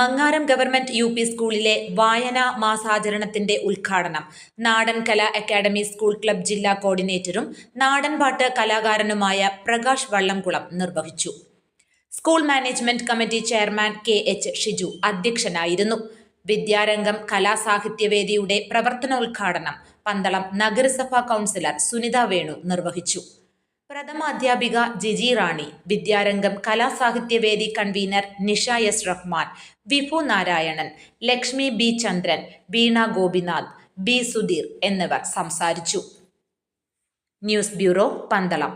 Mangaram government UP സ്കൂളിലെ വായനാ മാസാചരണത്തിന്റെ ഉദ്ഘാടനം നാടൻ കലാ അക്കാദമി സ്കൂൾ ക്ലബ് ജില്ലാ കോർഡിനേറ്ററും നാടൻപാട്ട് കലാകാരനുമായ പ്രകാശ് വള്ളംകുളം നിർവഹിച്ചു. School management committee chairman KH Shiju അധ്യക്ഷനായിരുന്നു. വിദ്യാരംഗം കലാസാഹിത്യവേദിയുടെ പ്രവർത്തനോദ്ഘാടനം പന്തളം നഗരസഭാ കൗൺസിലർ സുനിത വേണു നിർവഹിച്ചു. പ്രഥമ അധ്യാപിക ജിജി റാണി, വിദ്യാരംഗം കലാസാഹിത്യവേദി കൺവീനർ നിഷ S റഹ്മാൻ, വിഭു നാരായണൻ, ലക്ഷ്മി B ചന്ദ്രൻ, വീണ ഗോപിനാഥ്, B സുധീർ എന്നിവർ സംസാരിച്ചു. News bureau, Pandalam.